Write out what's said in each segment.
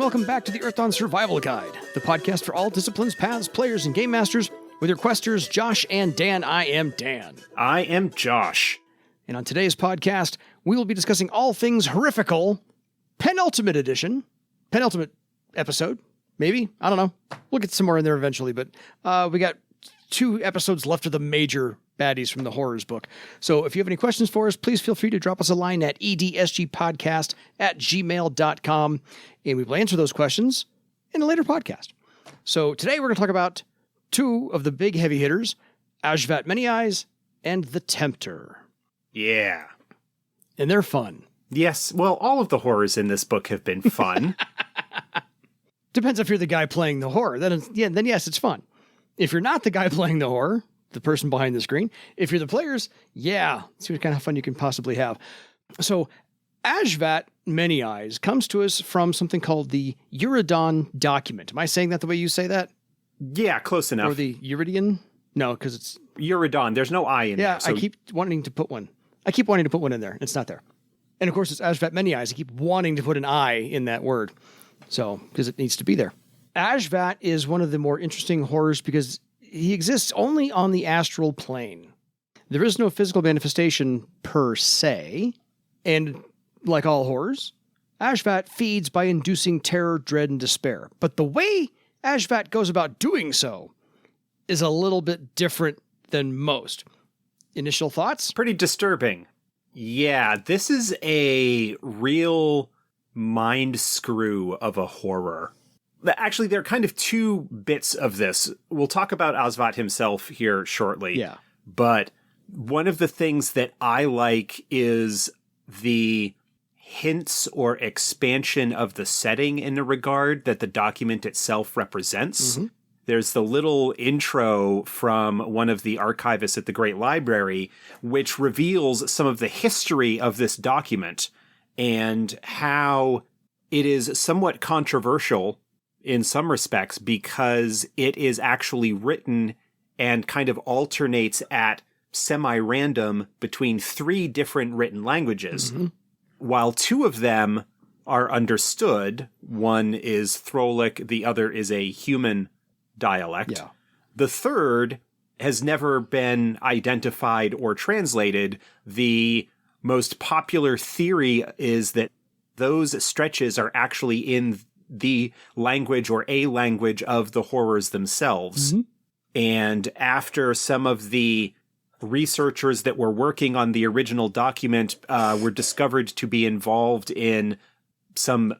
welcome back to the Earthdawn Survival Guide, the podcast for all disciplines, paths, players, and game masters, with your questers, Josh and Dan. I am Dan. I am Josh. And on today's podcast, we will be discussing all things horrifical, penultimate edition, penultimate episode, maybe? I don't know. We'll get somewhere in there eventually, but we got 2 episodes left of the major baddies from the horrors book. So if you have any questions for us, please feel free to drop us a line at edsgpodcast@gmail.com, and we will answer those questions in a later podcast. So today we're going to talk about 2 of the big heavy hitters, Aazhvat Many-Eyes and the Tempter. Yeah. And they're fun. Yes, well, all of the horrors in this book have been fun. Depends if you're the guy playing the horror. Then yes, it's fun. If you're not the guy playing the horror, the person behind the screen, if you're the players, yeah, see what kind of fun you can possibly have. So Aazhvat Many-Eyes comes to us from something called the Eurydon Document. Am I saying that the way you say that? Yeah, close enough. Or the Eurydon? No, because it's... Eurydon. There's no I in there. Yeah, so... I keep wanting to put one. In there. It's not there. And of course, it's Aazhvat Many-Eyes. I keep wanting to put an I in that word. So, because it needs to be there. Aazhvat is one of the more interesting horrors because he exists only on the astral plane. There is no physical manifestation per se, and like all horrors, Aazhvat feeds by inducing terror, dread, and despair. But the way Aazhvat goes about doing so is a little bit different than most. Initial thoughts? Pretty disturbing. Yeah, this is a real mind screw of a horror. Actually, there are kind of 2 bits of this. We'll talk about Aazhvat himself here shortly. Yeah. But one of the things that I like is the hints or expansion of the setting in the regard that the document itself represents. Mm-hmm. There's the little intro from one of the archivists at the Great Library, which reveals some of the history of this document and how it is somewhat controversial in some respects because it is actually written and kind of alternates at semi-random between 3 different written languages. Mm-hmm. While 2 of them are understood, one is Throlic, the other is a human dialect. Yeah. The third has never been identified or translated. The most popular theory is that those stretches are actually in the language or a language of the horrors themselves. Mm-hmm. And after some of the researchers that were working on the original document were discovered to be involved in some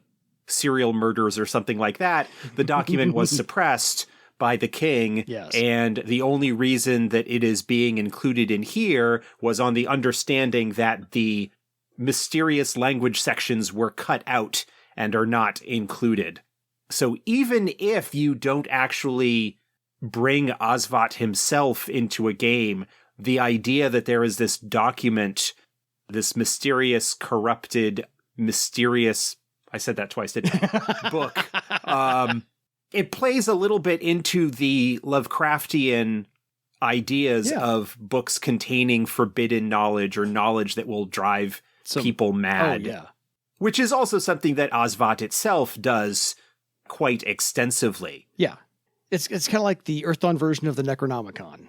serial murders or something like that, the document was suppressed by the king. Yes. And the only reason that it is being included in here was on the understanding that the mysterious language sections were cut out and are not included. So even if you don't actually bring Aazhvat himself into a game, the idea that there is this document, this mysterious, corrupted, mysterious, I said that twice, didn't I? Book, it plays a little bit into the Lovecraftian ideas of books containing forbidden knowledge or knowledge that will drive people mad. Oh, yeah. Which is also something that Aazhvat itself does quite extensively. Yeah. It's kind of like the Earthdawn version of the Necronomicon.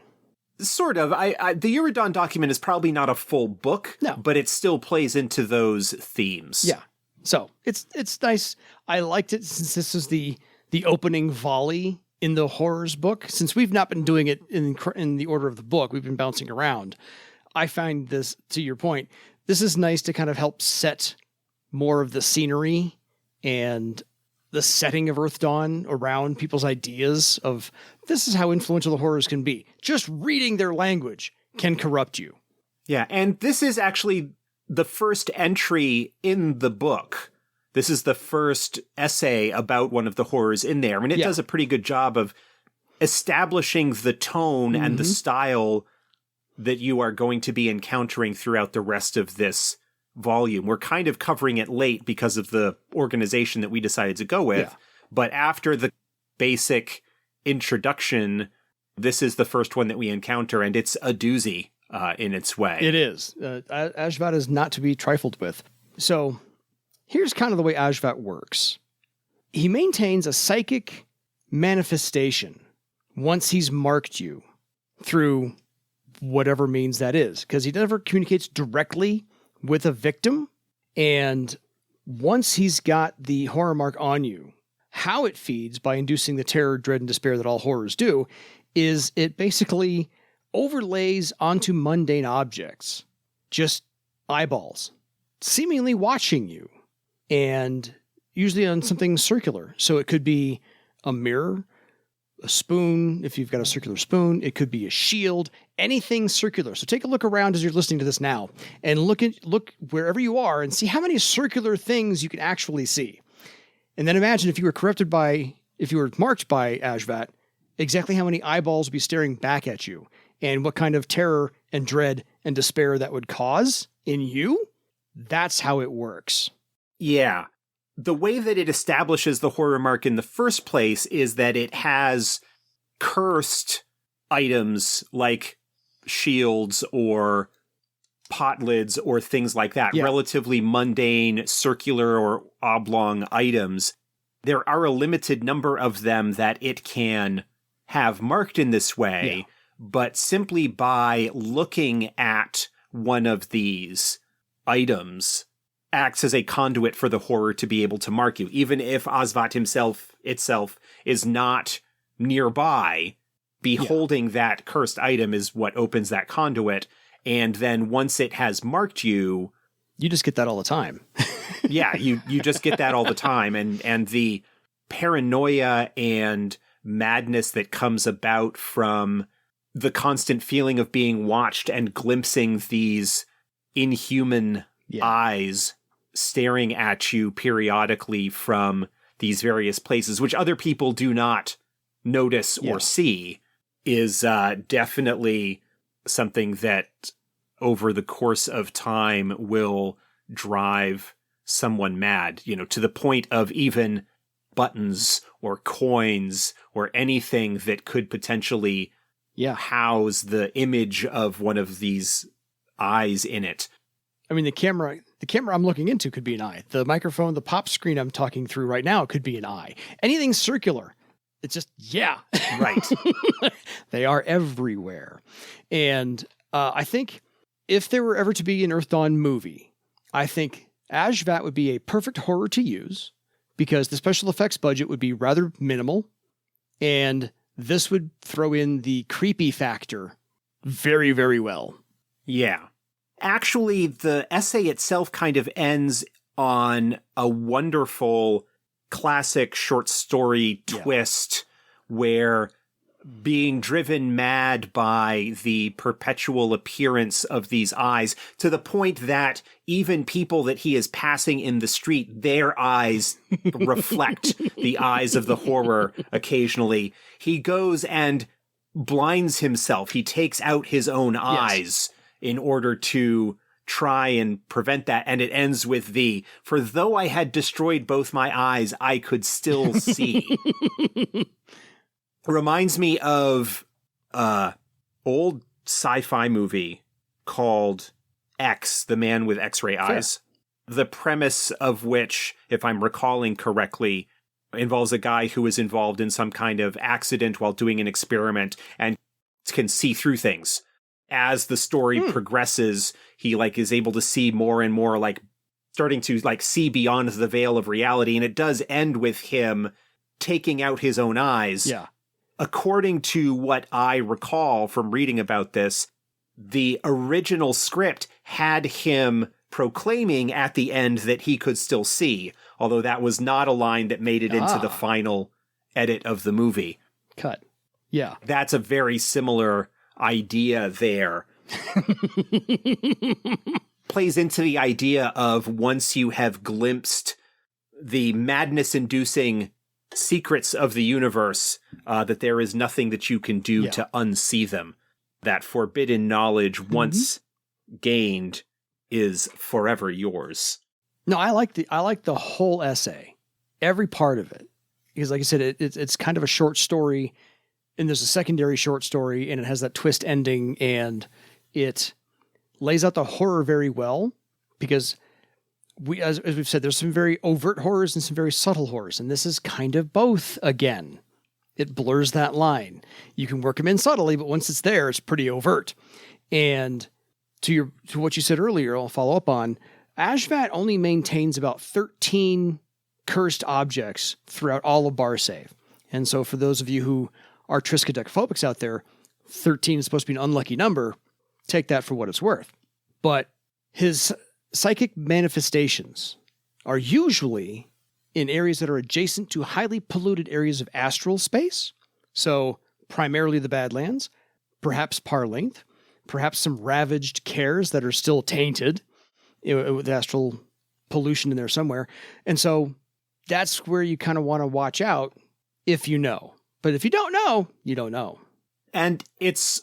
Sort of. The Eurydon Document is probably not a full book, but it still plays into those themes. Yeah. So it's nice. I liked it since this is the opening volley in the horrors book. Since we've not been doing it in the order of the book, we've been bouncing around. I find this, to your point, this is nice to kind of help set more of the scenery and the setting of Earthdawn around people's ideas of this is how influential the horrors can be. Just reading their language can corrupt you. Yeah, and this is actually the first entry in the book. This is the first essay about one of the horrors in there. I mean, it does a pretty good job of establishing the tone and the style that you are going to be encountering throughout the rest of this volume. We're kind of covering it late because of the organization that we decided to go with. Yeah. But after the basic introduction, this is the first one that we encounter, and it's a doozy in its way. It is. Aazhvat is not to be trifled with. So here's kind of the way Aazhvat works. he maintains a psychic manifestation once he's marked you through whatever means that is, because he never communicates directly with a victim. And once he's got the horror mark on you, how it feeds by inducing the terror, dread, and despair that all horrors do is it basically overlays onto mundane objects, just eyeballs, seemingly watching you, and usually on something circular. So it could be a mirror, a spoon, if you've got a circular spoon. It could be a shield, anything circular. So take a look around as you're listening to this now and look wherever you are and see how many circular things you can actually see. And then imagine if you were marked by Aazhvat, exactly how many eyeballs would be staring back at you and what kind of terror and dread and despair that would cause in you. That's how it works. Yeah. The way that it establishes the horror mark in the first place is that it has cursed items like shields or pot lids or things like that, relatively mundane, circular or oblong items. There are a limited number of them that it can have marked in this way, but simply by looking at one of these items acts as a conduit for the horror to be able to mark you. Even if Aazhvat itself is not nearby, beholding that cursed item is what opens that conduit. And then once it has marked you... You just get that all the time. Yeah, you just get that all the time. And the paranoia and madness that comes about from the constant feeling of being watched and glimpsing these inhuman eyes staring at you periodically from these various places, which other people do not notice or see, is definitely something that over the course of time will drive someone mad, to the point of even buttons or coins or anything that could potentially house the image of one of these eyes in it. I mean, the camera I'm looking into could be an eye. The microphone, the pop screen I'm talking through right now could be an eye. Anything circular. It's just, right. They are everywhere. And I think if there were ever to be an Earth Dawn movie, I think Aazhvat would be a perfect horror to use because the special effects budget would be rather minimal. And this would throw in the creepy factor very, very well. Yeah. Actually, the essay itself kind of ends on a wonderful classic short story twist where being driven mad by the perpetual appearance of these eyes to the point that even people that he is passing in the street, their eyes reflect the eyes of the horror occasionally. He goes and blinds himself. He takes out his own eyes in order to try and prevent that. And it ends with for though I had destroyed both my eyes, I could still see. Reminds me of old sci-fi movie called X, The Man with X-Ray Eyes. The premise of which, if I'm recalling correctly, involves a guy who is involved in some kind of accident while doing an experiment and can see through things. As the story progresses, he is able to see more and more, starting to see beyond the veil of reality. And it does end with him taking out his own eyes. Yeah. According to what I recall from reading about this, the original script had him proclaiming at the end that he could still see, although that was not a line that made it into the final edit of the movie. Cut. Yeah. That's a very similar idea there. Plays into the idea of once you have glimpsed the madness-inducing secrets of the universe, that there is nothing that you can do to unsee them. That forbidden knowledge, once gained, is forever yours. No, I like the whole essay, every part of it, because like I said, it's kind of a short story. And there's a secondary short story, and it has that twist ending, and it lays out the horror very well, because as we've said, there's some very overt horrors and some very subtle horrors, and this is kind of both again. It blurs that line. You can work them in subtly, but once it's there, it's pretty overt. And to what you said earlier, I'll follow up on, Aazhvat only maintains about 13 cursed objects throughout all of Barsave. And so for those of you who are triskaidekaphobics out there, 13 is supposed to be an unlucky number. Take that for what it's worth. But his psychic manifestations are usually in areas that are adjacent to highly polluted areas of astral space. So primarily the Badlands, perhaps Parlingth, perhaps some ravaged cares that are still tainted with astral pollution in there somewhere. And so that's where you kind of want to watch out if you know. But if you don't know, you don't know. And it's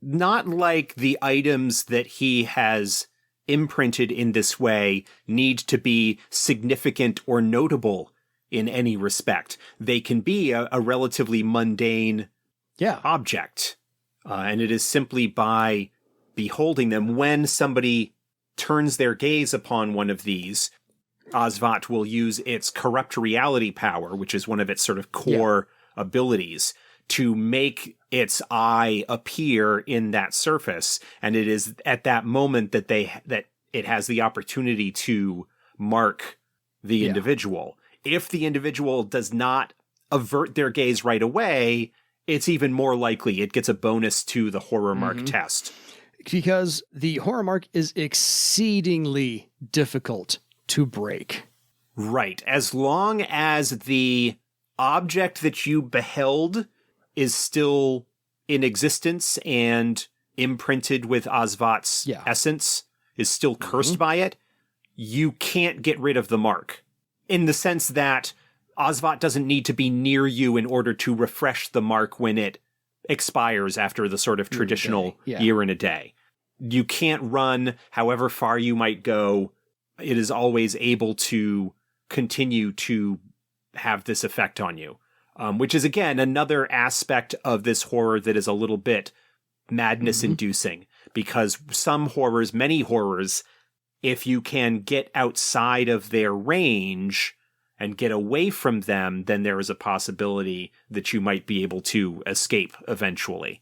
not like the items that he has imprinted in this way need to be significant or notable in any respect. They can be a relatively mundane object. And it is simply by beholding them. When somebody turns their gaze upon one of these, Aazhvat will use its corrupt reality power, which is one of its sort of core abilities, to make its eye appear in that surface. And it is at that moment that it has the opportunity to mark the individual. If the individual does not avert their gaze right away, it's even more likely it gets a bonus to the horror mark test. Because the horror mark is exceedingly difficult to break. Right. As long as the object that you beheld is still in existence and imprinted with Aazhvat's essence, is still cursed by it, you can't get rid of the mark. In the sense that Aazhvat doesn't need to be near you in order to refresh the mark when it expires after the sort of traditional year and a day. You can't run however far you might go. It is always able to continue to have this effect on you. Which is, again, another aspect of this horror that is a little bit madness-inducing. Because some horrors, many horrors, if you can get outside of their range and get away from them, then there is a possibility that you might be able to escape eventually.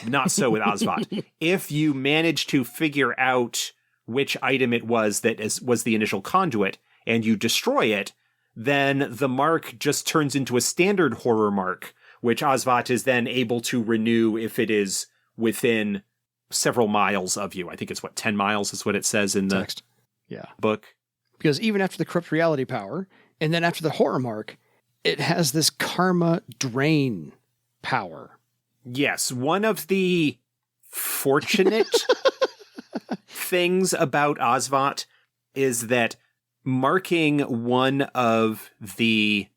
Not so with Aazhvat. If you manage to figure out which item it was that was the initial conduit, and you destroy it, then the mark just turns into a standard horror mark, which Aazhvat is then able to renew if it is within several miles of you. I think it's 10 miles is what it says in the text. Book. Because even after the corrupt reality power, and then after the horror mark, it has this karma drain power. Yes, one of the fortunate things about Aazhvat is that marking one of the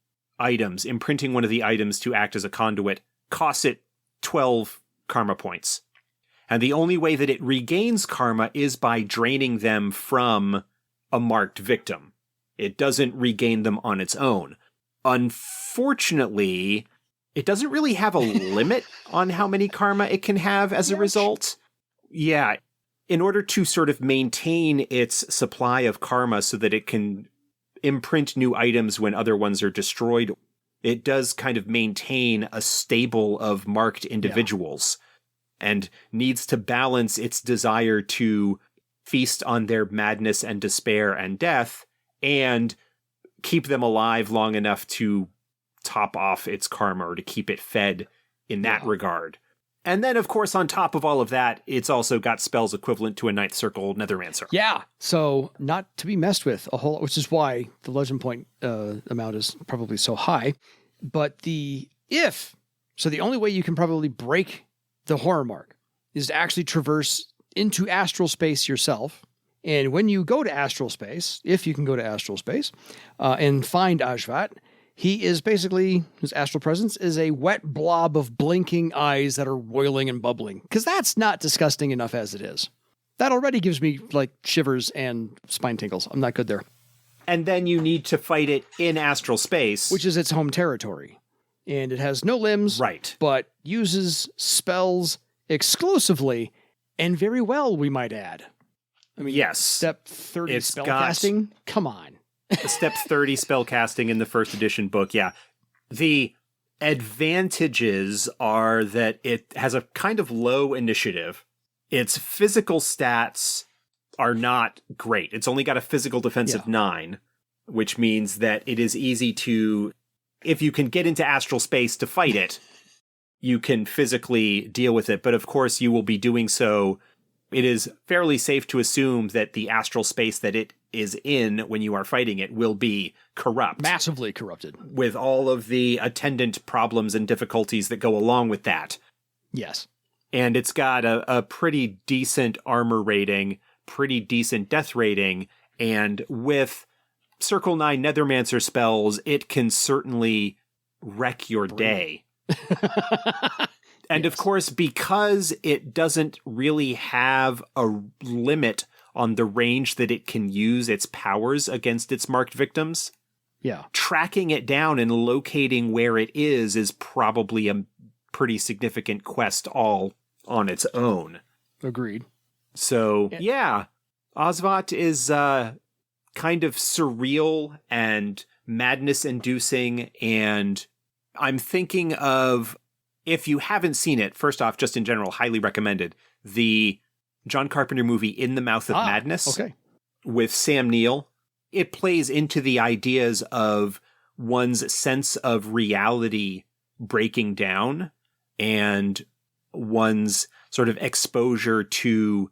items, imprinting one of the items to act as a conduit, costs it 12 karma points. And the only way that it regains karma is by draining them from a marked victim. It doesn't regain them on its own. Unfortunately, it doesn't really have a limit on how many karma it can have as a result. Yeah. In order to sort of maintain its supply of karma so that it can imprint new items when other ones are destroyed, it does kind of maintain a stable of marked individuals and needs to balance its desire to feast on their madness and despair and death and keep them alive long enough to top off its karma or to keep it fed in that regard. And then, of course, on top of all of that, it's also got spells equivalent to a Ninth Circle Nethermancer. Yeah, so not to be messed with a whole lot, which is why the legend point amount is probably so high. But the only way you can probably break the horror mark is to actually traverse into astral space yourself. And when you go to astral space, if you can go to astral space, and find Aazhvat, he is basically, his astral presence is a wet blob of blinking eyes that are roiling and bubbling. Because that's not disgusting enough as it is. That already gives me, like, shivers and spine tingles. I'm not good there. And then you need to fight it in astral space. Which is its home territory. And it has no limbs. Right. But uses spells exclusively, and very well, we might add. I mean, yes. Step 30 It's spellcasting? Come on. Step 30 spellcasting in the first edition book, yeah. The advantages are that it has a kind of low initiative. Its physical stats are not great. It's only got a physical defense of 9, which means that it is easy to, if you can get into astral space to fight it, you can physically deal with it. But of course, you will be doing so. It is fairly safe to assume that the astral space that it is in when you are fighting it will be corrupt. Massively corrupted. With all of the attendant problems and difficulties that go along with that. Yes. And it's got a pretty decent armor rating, pretty decent death rating, and with Circle 9 Nethermancer spells, it can certainly wreck your day. And of course, because it doesn't really have a limit on the range that it can use its powers against its marked victims, tracking it down and locating where it is probably a pretty significant quest all on its own. Agreed. So, yeah, Aazhvat is kind of surreal and madness-inducing, and I'm thinking of, if you haven't seen it, first off, just in general, highly recommended, the John Carpenter movie In the Mouth of Madness with Sam Neill. It plays into the ideas of one's sense of reality breaking down and one's sort of exposure to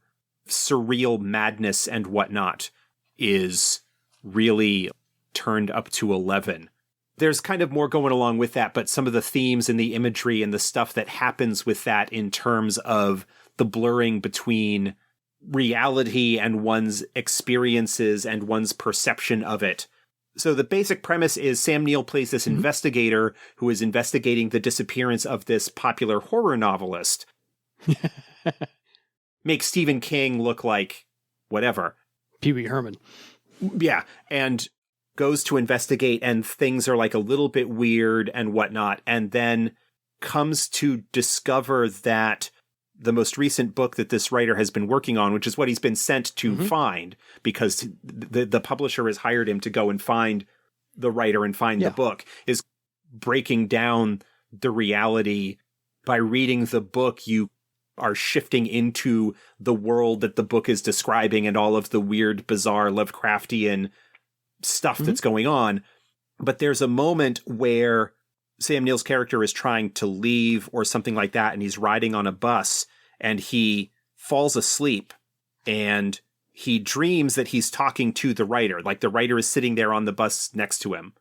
surreal madness and whatnot is really turned up to 11. There's kind of more going along with that, but some of the themes and the imagery and the stuff that happens with that in terms of the blurring between reality and one's experiences and one's perception of it. So the basic premise is Sam Neill plays this investigator who is investigating the disappearance of this popular horror novelist. Makes Stephen King look like whatever. Pee Wee Herman. Yeah, and goes to investigate, and things are like a little bit weird and whatnot, and then comes to discover that the most recent book that this writer has been working on, which is what he's been sent to find, because the publisher has hired him to go and find the writer and find the book, is breaking down the reality. By reading the book, you are shifting into the world that the book is describing and all of the weird, bizarre Lovecraftian stuff that's going on. But there's a moment where Sam Neill's character is trying to leave or something like that, and he's riding on a bus, and he falls asleep, and he dreams that he's talking to the writer. Like the writer is sitting there on the bus next to him,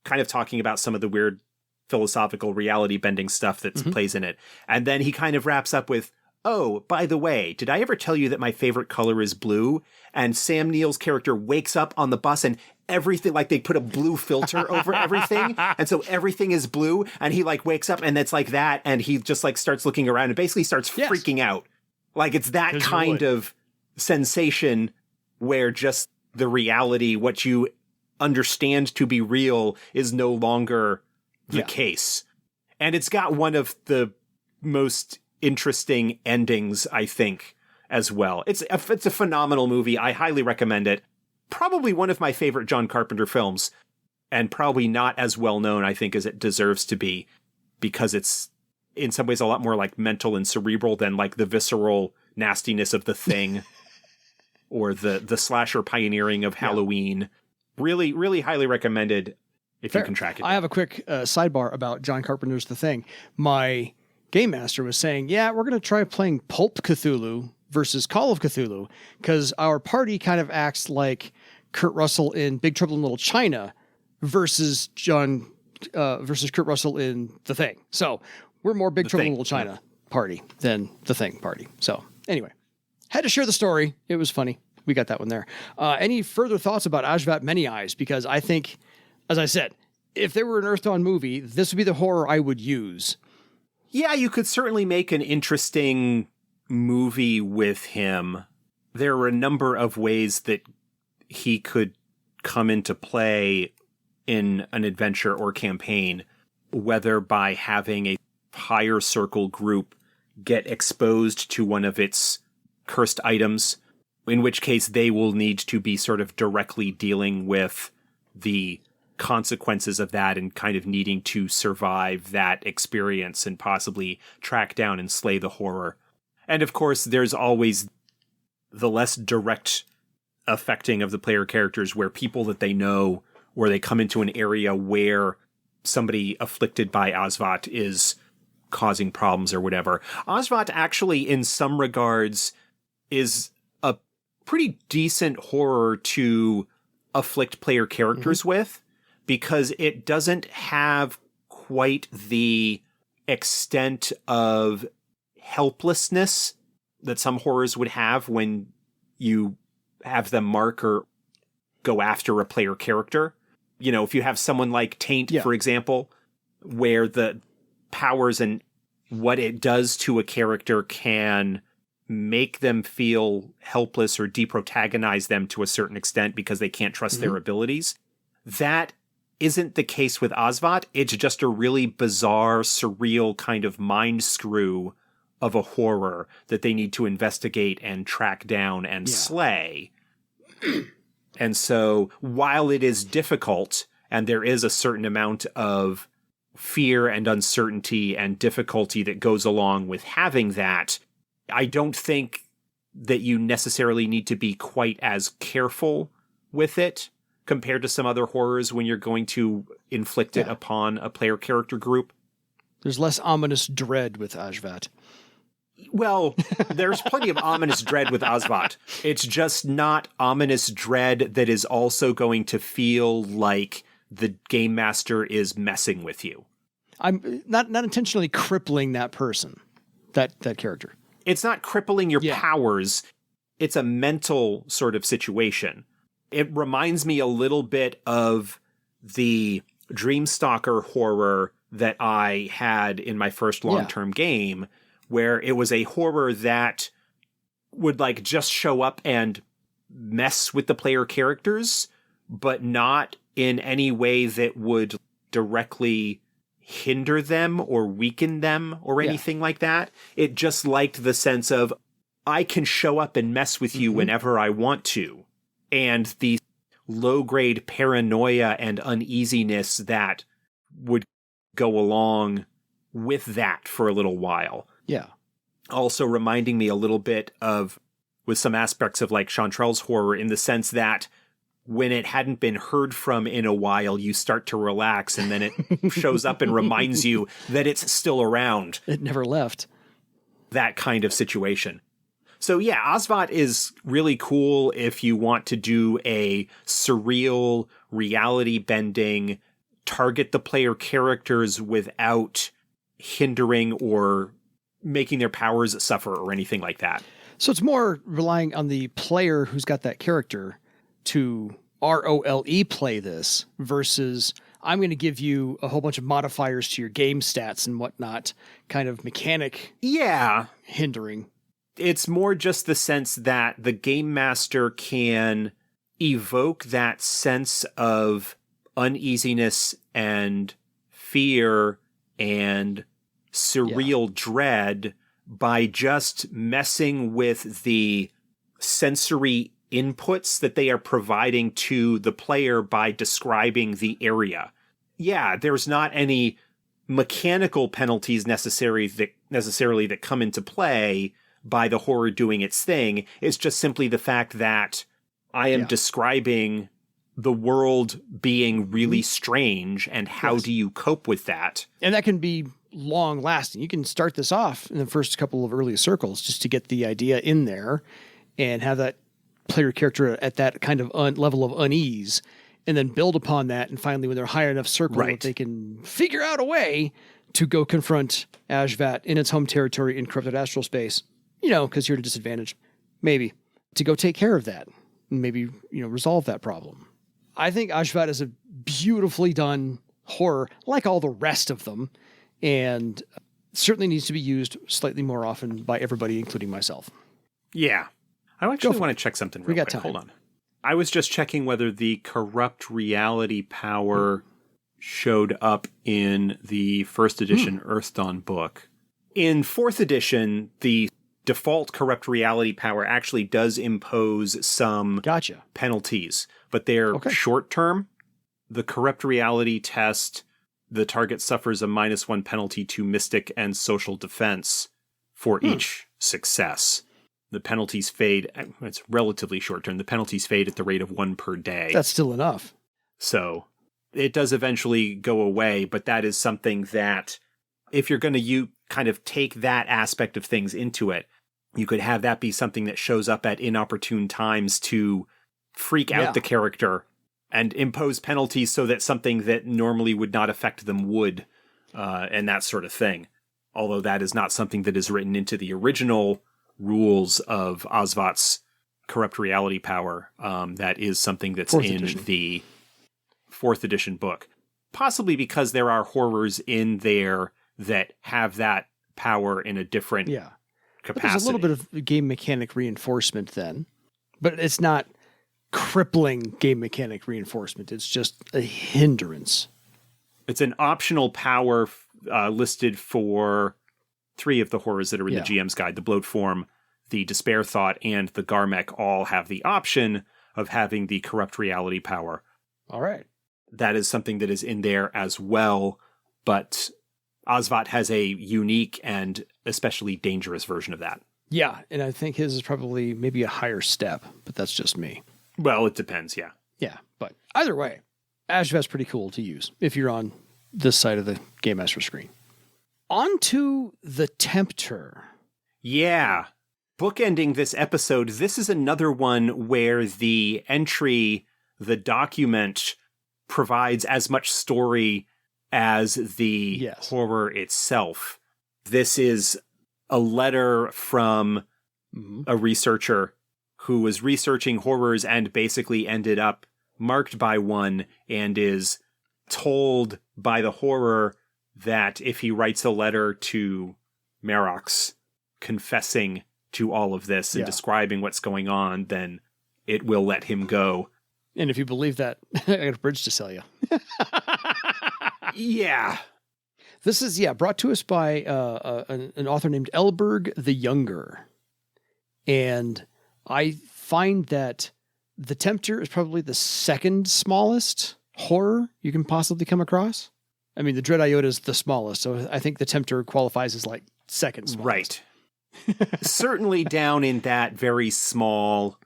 kind of talking about some of the weird philosophical reality bending stuff that plays in it. And then he kind of wraps up with, oh, by the way, did I ever tell you that my favorite color is blue? And Sam Neill's character wakes up on the bus and everything, like they put a blue filter over everything. And so everything is blue. And he like wakes up and it's like that. And he just like starts looking around and basically starts freaking out. Like it's that kind of sensation where just the reality, what you understand to be real, is no longer the case. And it's got one of the most interesting endings, I think, as well. It's a phenomenal movie. I highly recommend it. Probably one of my favorite John Carpenter films, and probably not as well known, I think, as it deserves to be, because it's in some ways a lot more like mental and cerebral than like the visceral nastiness of The Thing or the slasher pioneering of Halloween. Really, really highly recommended if you can track it. I have a quick sidebar about John Carpenter's The Thing. My game master was saying, yeah, we're going to try playing Pulp Cthulhu versus Call of Cthulhu, because our party kind of acts like Kurt Russell in Big Trouble in Little China versus versus Kurt Russell in The Thing. So we're more Big Trouble in Little China party than The Thing party. So anyway, had to share the story. It was funny. We got that one there. Any further thoughts about Aazhvat Many-Eyes? Because I think, as I said, if there were an Earth Dawn movie, this would be the horror I would use. Yeah, you could certainly make an interesting movie with him. There are a number of ways that he could come into play in an adventure or campaign, whether by having a higher circle group get exposed to one of its cursed items in which case they will need to be sort of directly dealing with the consequences of that and kind of needing to survive that experience and possibly track down and slay the horror. And of course, there's always the less direct affecting of the player characters where people that they know, or they come into an area where somebody afflicted by Aazhvat is causing problems or whatever. Aazhvat actually, in some regards, is a pretty decent horror to afflict player characters with, because it doesn't have quite the extent of helplessness that some horrors would have when you have them mark or go after a player character. You know, if you have someone like Taint, for example, where the powers and what it does to a character can make them feel helpless or deprotagonize them to a certain extent because they can't trust their abilities. That isn't the case with Aazhvat. It's just a really bizarre, surreal kind of mind screw of a horror that they need to investigate and track down and slay. And so while it is difficult, and there is a certain amount of fear and uncertainty and difficulty that goes along with having that, I don't think that you necessarily need to be quite as careful with it compared to some other horrors when you're going to inflict it upon a player character group. There's less ominous dread with Aazhvat. Well, there's plenty of ominous dread with Aazhvat. It's just not ominous dread that is also going to feel like the game master is messing with you. I'm not intentionally crippling that person, that character. It's not crippling your powers. It's a mental sort of situation. It reminds me a little bit of the Dreamstalker horror that I had in my first long-term game, where it was a horror that would like just show up and mess with the player characters, but not in any way that would directly hinder them or weaken them or anything like that. It just liked the sense of, I can show up and mess with you whenever I want to. And the low-grade paranoia and uneasiness that would go along with that for a little while. Yeah. Also reminding me a little bit of, with some aspects of like Chantrell's horror, in the sense that when it hadn't been heard from in a while, you start to relax, and then it shows up and reminds you that it's still around. It never left. That kind of situation. So yeah, Aazhvat is really cool if you want to do a surreal, reality-bending, target the player characters without hindering or making their powers suffer or anything like that. So it's more relying on the player who's got that character to ROLE play this versus I'm going to give you a whole bunch of modifiers to your game stats and whatnot, kind of mechanic hindering. It's more just the sense that the game master can evoke that sense of uneasiness and fear and surreal dread by just messing with the sensory inputs that they are providing to the player by describing the area. Yeah, there's not any mechanical penalties necessarily that come into play by the horror doing its thing. It's just simply the fact that I am describing the world being really strange, and how do you cope with that? And that can be long lasting. You can start this off in the first couple of early circles just to get the idea in there and have that player character at that kind of level of unease, and then build upon that. And finally, when they're high enough circle, that they can figure out a way to go confront Aazhvat in its home territory in corrupted astral space, because you're at a disadvantage, maybe, to go take care of that and maybe, resolve that problem. I think Aazhvat is a beautifully done horror, like all the rest of them, and certainly needs to be used slightly more often by everybody, including myself. Yeah. I actually want to check something real quick. Time. Hold on. I was just checking whether the corrupt reality power showed up in the first edition Earth Dawn book. In fourth edition, the default corrupt reality power actually does impose some Gotcha. penalties, but they're short term. The corrupt reality test, the target suffers a -1 penalty to mystic and social defense for each success. The penalties fade. It's relatively short term. The penalties fade at the rate of 1 per day. That's still enough. So it does eventually go away, but that is something that if you're going to kind of take that aspect of things into it, you could have that be something that shows up at inopportune times to freak out the character and impose penalties so that something that normally would not affect them would, and that sort of thing. Although that is not something that is written into the original rules of Aazhvat's corrupt reality power. That is something that's in the 4th edition book. Possibly because there are horrors in there that have that power in a different capacity. But there's a little bit of game mechanic reinforcement then, but it's not crippling game mechanic reinforcement. It's just a hindrance. It's an optional power listed for 3 of the horrors that are in the GM's guide. The Bloat Form, the Despair Thought, and the Garmek all have the option of having the corrupt reality power. All right. That is something that is in there as well, but Aazhvat has a unique and especially dangerous version of that. Yeah, and I think his is probably maybe a higher step, but that's just me. Well, it depends, yeah. Yeah, but either way, Aazhvat's pretty cool to use if you're on this side of the Game Master screen. On to the Tempter. Yeah. Bookending this episode, this is another one where the entry, the document, provides as much story as the horror itself. This is a letter from a researcher who was researching horrors and basically ended up marked by one and is told by the horror that if he writes a letter to Merox confessing to all of this and describing what's going on, then it will let him go. And if you believe that, I got a bridge to sell you. Yeah. This is, brought to us by an author named Elberg the Younger. And I find that the Tempter is probably the second smallest horror you can possibly come across. I mean, the Dread Iota is the smallest, so I think the Tempter qualifies as like second smallest. Right. Certainly down in that very small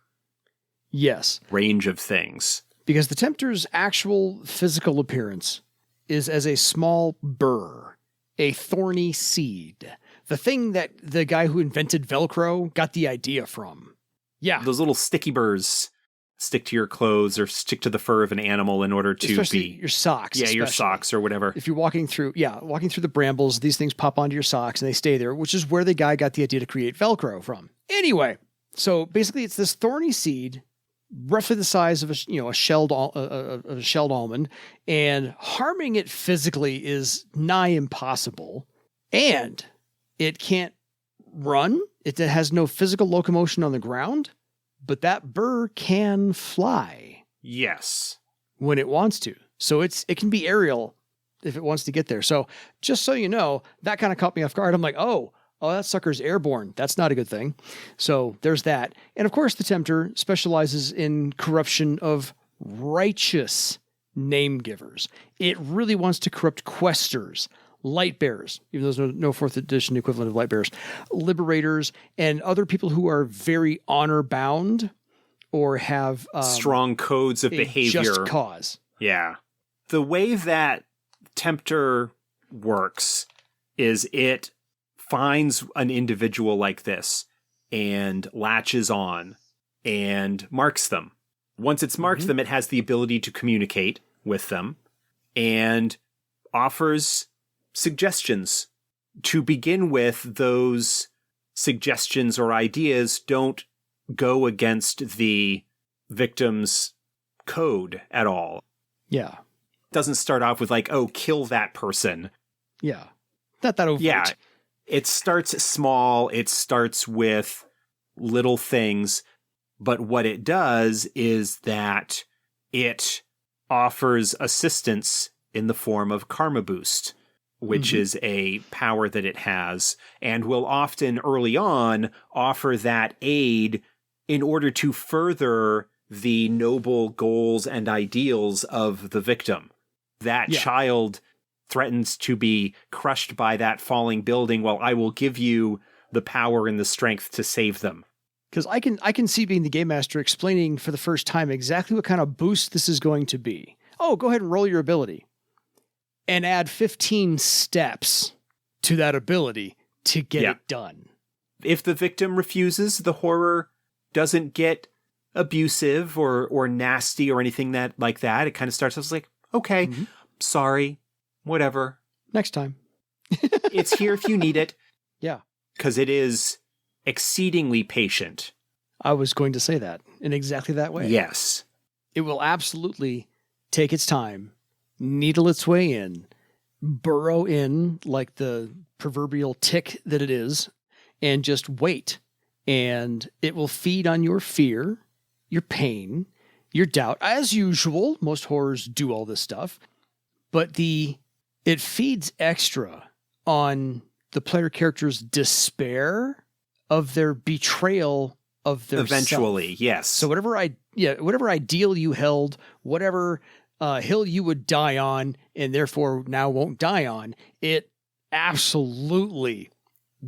range of things. Because the Tempter's actual physical appearance is as a small burr, a thorny seed. The thing that the guy who invented Velcro got the idea from. Yeah. Those little sticky burrs stick to your clothes or stick to the fur of an animal in order to especially your socks. Yeah, your socks or whatever. If you're walking through the brambles, these things pop onto your socks and they stay there, which is where the guy got the idea to create Velcro from. Anyway, so basically it's this thorny seed, roughly the size of a shelled almond, and harming it physically is nigh impossible. And it can't run. It has no physical locomotion on the ground, but that burr can fly. Yes. When it wants to. So it can be aerial if it wants to get there. So just so you know, that kind of caught me off guard. I'm like, oh, that sucker's airborne. That's not a good thing. So there's that. And of course, the Tempter specializes in corruption of righteous name givers. It really wants to corrupt questers, light bearers, even though there's no 4th edition equivalent of light bearers, liberators, and other people who are very honor bound or have strong codes of behavior. Just cause. Yeah. The way that Tempter works is it finds an individual like this and latches on and marks them. Once it's marked them, it has the ability to communicate with them and offers suggestions. To begin with, those suggestions or ideas don't go against the victim's code at all. Yeah. Doesn't start off with like, oh, kill that person. Yeah. Not that overt. Yeah. It starts small. It starts with little things. But what it does is that it offers assistance in the form of karma boost. which is a power that it has, and will often early on offer that aid in order to further the noble goals and ideals of the victim. That child threatens to be crushed by that falling building. Well, I will give you the power and the strength to save them. Because I can see being the game master explaining for the first time exactly what kind of boost this is going to be. Oh, go ahead and roll your ability. And add 15 steps to that ability to get it done. If the victim refuses, the horror doesn't get abusive or nasty or anything like that. It kind of starts as like, okay, sorry, whatever. Next time. It's here if you need it. Yeah. Because it is exceedingly patient. I was going to say that in exactly that way. Yes. It will absolutely take its time, needle its way in, burrow in like the proverbial tick that it is, and just wait. And it will feed on your fear, your pain, your doubt. As usual, most horrors do all this stuff. But it feeds extra on the player character's despair of their betrayal of their eventually, self. Yes. So whatever ideal you held, whatever hill you would die on, and therefore now won't die on, it absolutely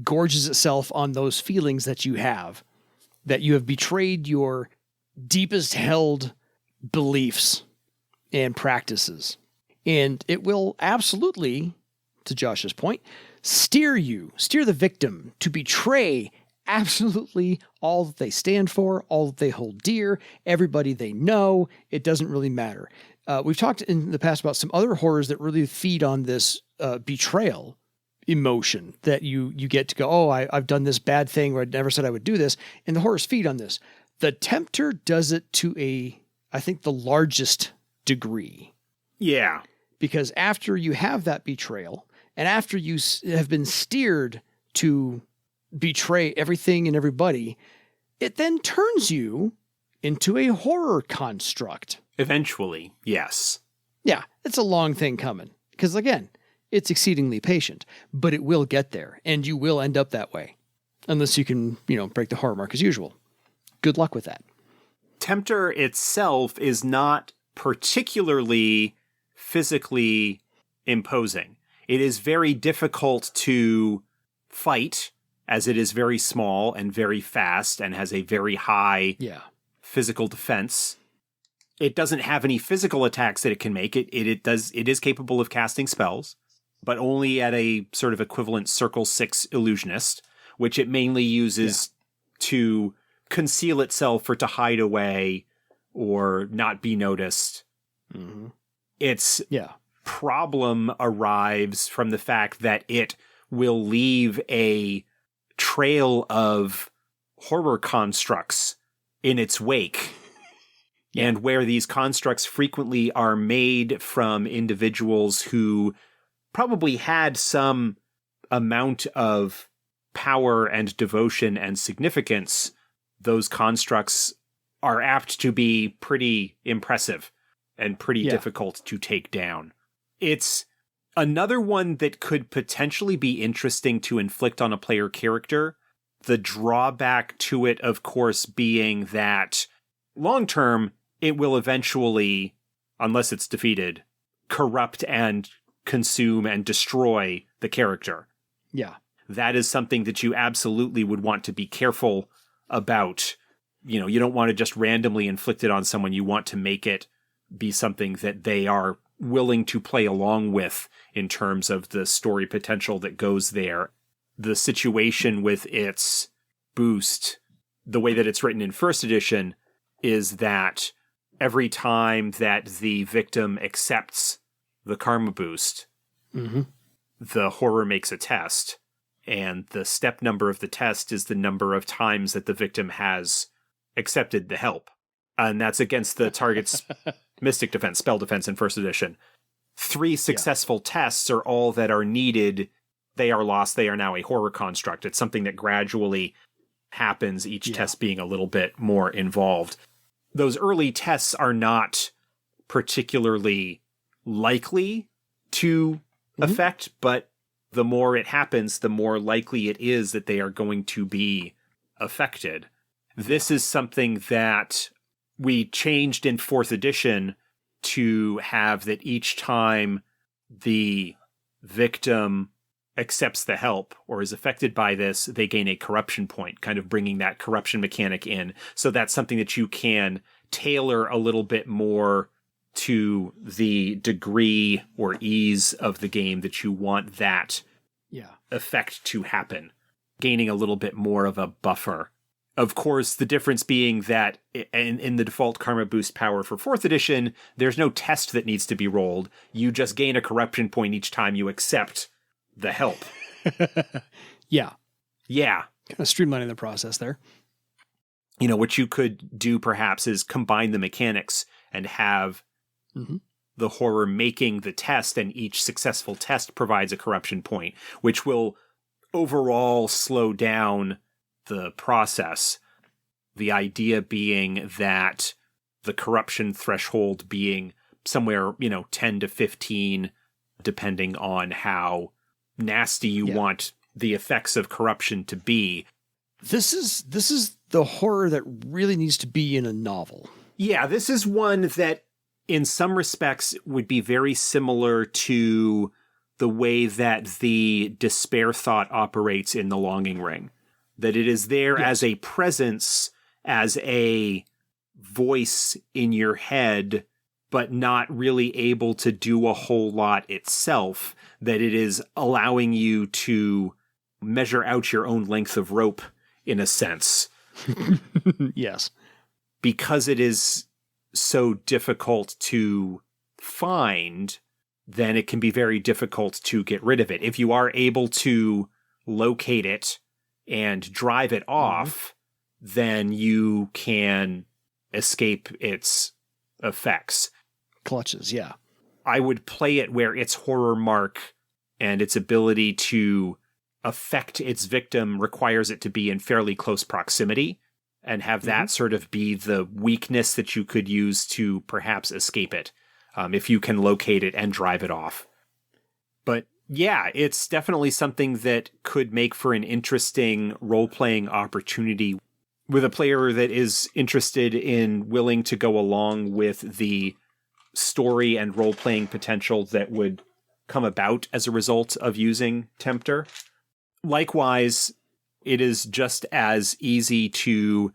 gorges itself on those feelings that you have betrayed your deepest held beliefs and practices. And it will absolutely, to Josh's point, steer the victim to betray absolutely all that they stand for, all that they hold dear, everybody they know. It doesn't really matter. We've talked in the past about some other horrors that really feed on this betrayal emotion that you get to go, oh, I've done this bad thing, or I never said I would do this. And the horrors feed on this. The Tempter does it to I think the largest degree. Yeah. Because after you have that betrayal, and after you have been steered to betray everything and everybody, it then turns you into a horror construct. Eventually, yes. Yeah, it's a long thing coming. Because again, it's exceedingly patient, but it will get there, and you will end up that way. Unless you can, break the horror mark as usual. Good luck with that. Tempter itself is not particularly physically imposing. It is very difficult to fight, as it is very small and very fast and has a very high physical defense. It doesn't have any physical attacks that it can make. It is capable of casting spells, but only at a sort of equivalent Circle 6 illusionist, which it mainly uses to conceal itself or to hide away or not be noticed. Mm-hmm. Its problem arrives from the fact that it will leave a trail of horror constructs in its wake. And where these constructs frequently are made from individuals who probably had some amount of power and devotion and significance, those constructs are apt to be pretty impressive and pretty difficult to take down. It's another one that could potentially be interesting to inflict on a player character. The drawback to it, of course, being that long-term, it will eventually, unless it's defeated, corrupt and consume and destroy the character. Yeah. That is something that you absolutely would want to be careful about. You don't want to just randomly inflict it on someone. You want to make it be something that they are willing to play along with in terms of the story potential that goes there. The situation with its boost, the way that it's written in first edition, is that every time that the victim accepts the karma boost, the horror makes a test, and the step number of the test is the number of times that the victim has accepted the help. And that's against the target's mystic defense, spell defense in first edition. 3 successful tests are all that are needed. They are lost. They are now a horror construct. It's something that gradually happens, each test being a little bit more involved. Those early tests are not particularly likely to effect, but the more it happens, the more likely it is that they are going to be affected. This is something that we changed in 4th edition to have that each time the victim accepts the help or is affected by this, they gain a corruption point, kind of bringing that corruption mechanic in. So that's something that you can tailor a little bit more to the degree or ease of the game that you want that effect to happen, gaining a little bit more of a buffer. Of course, the difference being that in the default Karma Boost power for 4th edition, there's no test that needs to be rolled. You just gain a corruption point each time you accept the help. Yeah. Yeah. Kind of streamlining the process there. You know, what you could do perhaps is combine the mechanics and have the horror making the test, and each successful test provides a corruption point, which will overall slow down the process. The idea being that the corruption threshold being somewhere, 10 to 15, depending on how nasty you want the effects of corruption to be. This is the horror that really needs to be in a novel. Yeah, this is one that in some respects would be very similar to the way that the despair thought operates in the Longing Ring. That it is there as a presence, as a voice in your head, but not really able to do a whole lot itself. That it is allowing you to measure out your own length of rope, in a sense. Yes. Because it is so difficult to find, then it can be very difficult to get rid of it. If you are able to locate it and drive it off, then you can escape its effects. Clutches, yeah. I would play it where its horror mark and its ability to affect its victim requires it to be in fairly close proximity, and have that sort of be the weakness that you could use to perhaps escape it, if you can locate it and drive it off. But yeah, it's definitely something that could make for an interesting role-playing opportunity with a player that is interested in willing to go along with the story and role-playing potential that would come about as a result of using Tempter. Likewise, it is just as easy to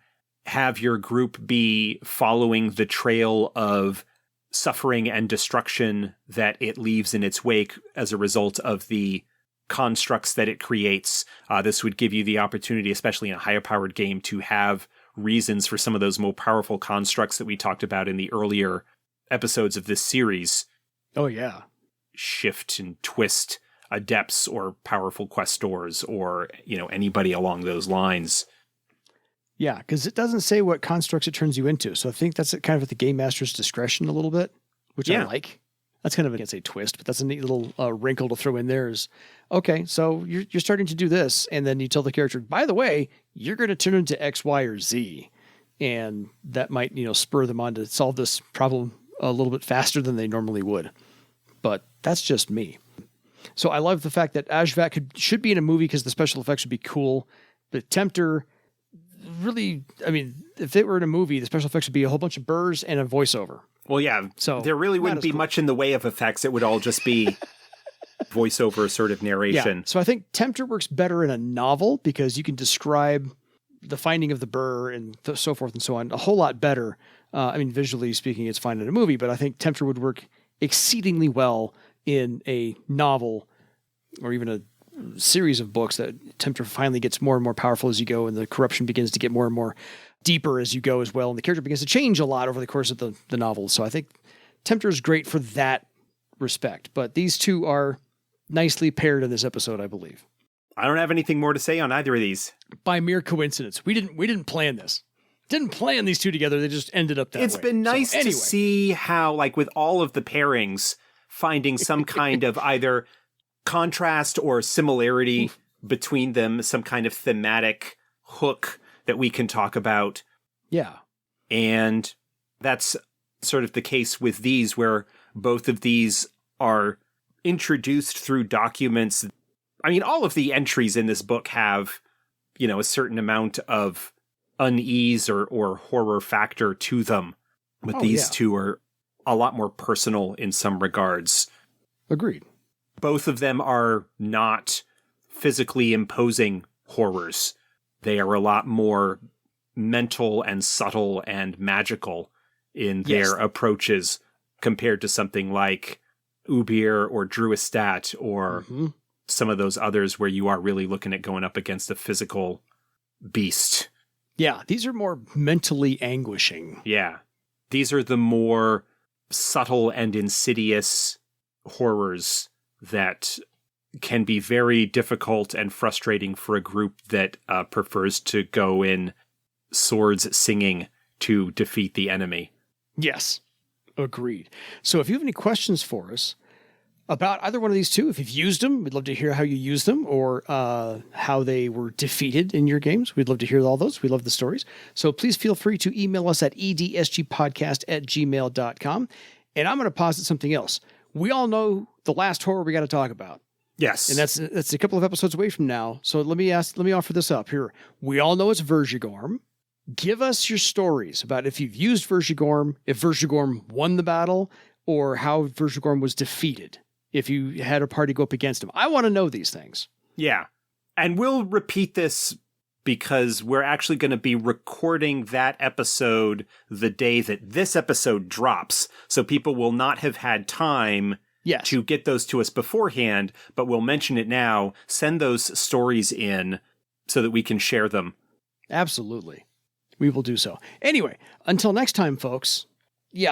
have your group be following the trail of suffering and destruction that it leaves in its wake as a result of the constructs that it creates. This would give you the opportunity, especially in a higher powered game, to have reasons for some of those more powerful constructs that we talked about in the earlier episodes of this series. Oh, yeah. Shift and twist adepts or powerful questors or, anybody along those lines. Yeah, because it doesn't say what constructs it turns you into. So I think that's kind of at the game master's discretion a little bit, which I like. That's kind of, I can't say twist, but that's a neat little wrinkle to throw in there is, okay, so you're starting to do this, and then you tell the character, by the way, you're going to turn into X, Y, or Z. And that might, spur them on to solve this problem a little bit faster than they normally would. But that's just me. So I love the fact that Aazhvat should be in a movie because the special effects would be cool. But Tempter, really, if it were in a movie, the special effects would be a whole bunch of burrs and a voiceover. Well, yeah. So there really wouldn't be much in the way of effects. It would all just be voiceover sort of narration. Yeah. So I think Tempter works better in a novel because you can describe the finding of the burr and so forth and so on a whole lot better. Visually speaking, it's fine in a movie, but I think Tempter would work exceedingly well in a novel or even a series of books that Tempter finally gets more and more powerful as you go, and the corruption begins to get more and more deeper as you go as well, and the character begins to change a lot over the course of the novel. So I think Tempter is great for that respect, but these two are nicely paired in this episode, I believe. I don't have anything more to say on either of these. By mere coincidence. We didn't plan this. Didn't plan these two together. They just ended up that way. It's been nice to see how, like with all of the pairings, finding some kind of either contrast or similarity between them, some kind of thematic hook that we can talk about. Yeah. And that's sort of the case with these, where both of these are introduced through documents. I mean, all of the entries in this book have, a certain amount of unease or horror factor to them. But these two are a lot more personal in some regards. Agreed. Both of them are not physically imposing horrors. They are a lot more mental and subtle and magical in their approaches compared to something like Ubir or Druistat or some of those others where you are really looking at going up against a physical beast. Yeah, these are more mentally anguishing. Yeah. These are the more subtle and insidious horrors that can be very difficult and frustrating for a group that prefers to go in swords singing to defeat the enemy. Yes, agreed. So if you have any questions for us about either one of these two, if you've used them, we'd love to hear how you use them or how they were defeated in your games. We'd love to hear all those. We love the stories. So please feel free to email us at edsgpodcast@gmail.com. And I'm going to posit something else. We all know the last horror we got to talk about. Yes. And that's a couple of episodes away from now. So let me offer this up here. We all know it's Vergigorm. Give us your stories about if you've used Vergigorm, if Vergigorm won the battle, or how Vergigorm was defeated if you had a party go up against him. I want to know these things. Yeah. And we'll repeat this because we're actually going to be recording that episode the day that this episode drops. So people will not have had time to get those to us beforehand, but we'll mention it now. Send those stories in so that we can share them. Absolutely. We will do so. Anyway, until next time, folks,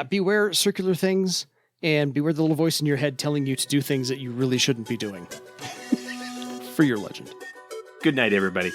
beware circular things and beware the little voice in your head telling you to do things that you really shouldn't be doing. For your legend. Good night, everybody.